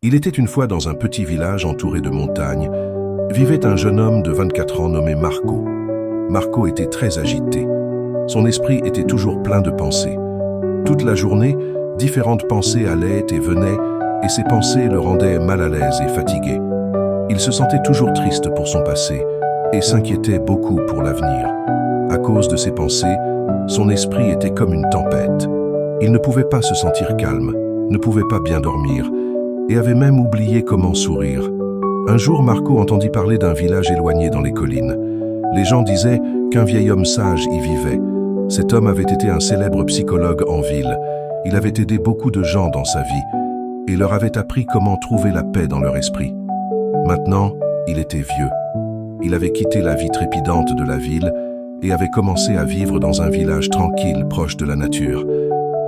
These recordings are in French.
Il était une fois dans un petit village entouré de montagnes, vivait un jeune homme de 24 ans nommé Marco. Marco était très agité. Son esprit était toujours plein de pensées. Toute la journée, différentes pensées allaient et venaient, et ces pensées le rendaient mal à l'aise et fatigué. Il se sentait toujours triste pour son passé et s'inquiétait beaucoup pour l'avenir. À cause de ses pensées, son esprit était comme une tempête. Il ne pouvait pas se sentir calme, ne pouvait pas bien dormir, et avait même oublié comment sourire. Un jour, Marco entendit parler d'un village éloigné dans les collines. Les gens disaient qu'un vieil homme sage y vivait. Cet homme avait été un célèbre psychologue en ville. Il avait aidé beaucoup de gens dans sa vie et leur avait appris comment trouver la paix dans leur esprit. Maintenant, il était vieux. Il avait quitté la vie trépidante de la ville et avait commencé à vivre dans un village tranquille, proche de la nature.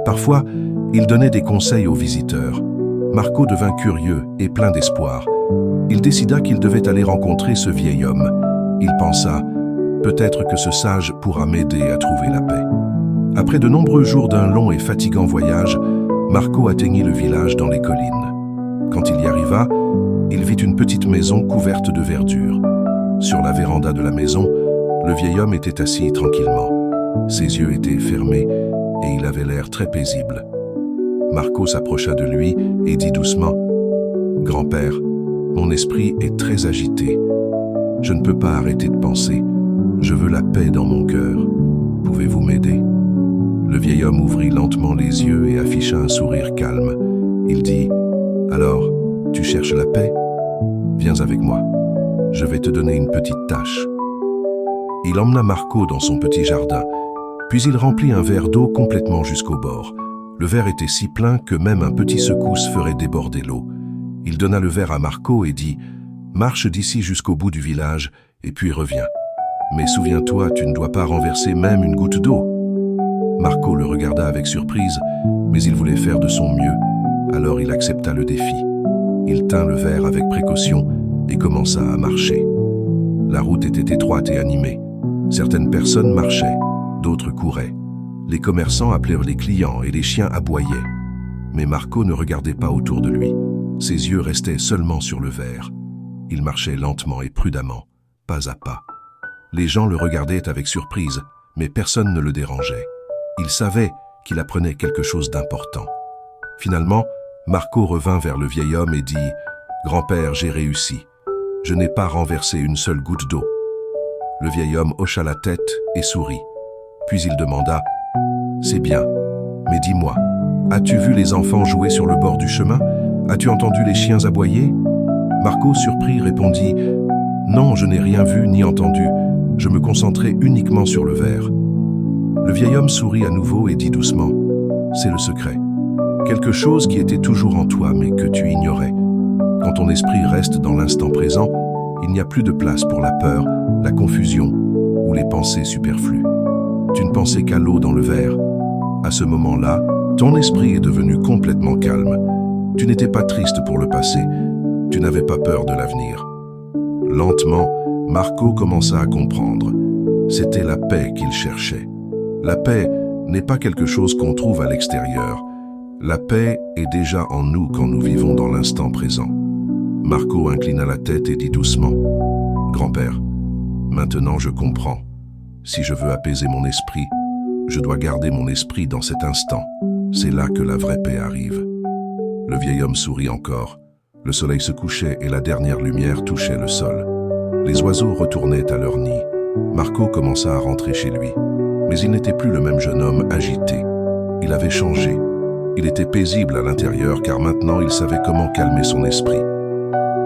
Parfois, il donnait des conseils aux visiteurs. Marco devint curieux et plein d'espoir. Il décida qu'il devait aller rencontrer ce vieil homme. Il pensa, peut-être que ce sage pourra m'aider à trouver la paix. Après de nombreux jours d'un long et fatigant voyage, Marco atteignit le village dans les collines. Quand il y arriva, il vit une petite maison couverte de verdure. Sur la véranda de la maison, le vieil homme était assis tranquillement. Ses yeux étaient fermés et il avait l'air très paisible. Marco s'approcha de lui et dit doucement « Grand-père, mon esprit est très agité. Je ne peux pas arrêter de penser. Je veux la paix dans mon cœur. Pouvez-vous m'aider ?» Le vieil homme ouvrit lentement les yeux et afficha un sourire calme. Il dit « Alors, tu cherches la paix? Viens avec moi. Je vais te donner une petite tâche. » Il emmena Marco dans son petit jardin, puis il remplit un verre d'eau complètement jusqu'au bord. Le verre était si plein que même un petit secousse ferait déborder l'eau. Il donna le verre à Marco et dit « Marche d'ici jusqu'au bout du village et puis reviens. Mais souviens-toi, tu ne dois pas renverser même une goutte d'eau. » Marco le regarda avec surprise, mais il voulait faire de son mieux, alors il accepta le défi. Il tint le verre avec précaution et commença à marcher. La route était étroite et animée. Certaines personnes marchaient, d'autres couraient. Les commerçants appelèrent les clients et les chiens aboyaient. Mais Marco ne regardait pas autour de lui. Ses yeux restaient seulement sur le verre. Il marchait lentement et prudemment, pas à pas. Les gens le regardaient avec surprise, mais personne ne le dérangeait. Il savait qu'il apprenait quelque chose d'important. Finalement, Marco revint vers le vieil homme et dit « Grand-père, j'ai réussi. Je n'ai pas renversé une seule goutte d'eau. » Le vieil homme hocha la tête et sourit. Puis il demanda « C'est bien, mais dis-moi, as-tu vu les enfants jouer sur le bord du chemin? As-tu entendu les chiens aboyer ?» Marco, surpris, répondit « Non, je n'ai rien vu ni entendu. Je me concentrais uniquement sur le verre. » Le vieil homme sourit à nouveau et dit doucement « C'est le secret. Quelque chose qui était toujours en toi mais que tu ignorais. Quand ton esprit reste dans l'instant présent, il n'y a plus de place pour la peur, la confusion ou les pensées superflues. Tu ne pensais qu'à l'eau dans le verre. À ce moment-là, ton esprit est devenu complètement calme. Tu n'étais pas triste pour le passé. Tu n'avais pas peur de l'avenir. » Lentement, Marco commença à comprendre. C'était la paix qu'il cherchait. La paix n'est pas quelque chose qu'on trouve à l'extérieur. La paix est déjà en nous quand nous vivons dans l'instant présent. Marco inclina la tête et dit doucement « Grand-père, maintenant je comprends. Si je veux apaiser mon esprit, je dois garder mon esprit dans cet instant. C'est là que la vraie paix arrive. » Le vieil homme sourit encore. Le soleil se couchait et la dernière lumière touchait le sol. Les oiseaux retournaient à leur nid. Marco commença à rentrer chez lui. Mais il n'était plus le même jeune homme agité. Il avait changé. Il était paisible à l'intérieur car maintenant il savait comment calmer son esprit.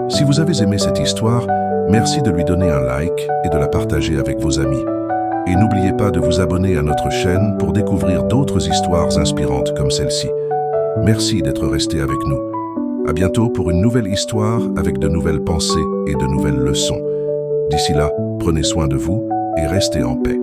Si vous avez aimé cette histoire, merci de lui donner un like et de la partager avec vos amis. Et n'oubliez pas de vous abonner à notre chaîne pour découvrir d'autres histoires inspirantes comme celle-ci. Merci d'être resté avec nous. À bientôt pour une nouvelle histoire avec de nouvelles pensées et de nouvelles leçons. D'ici là, prenez soin de vous et restez en paix.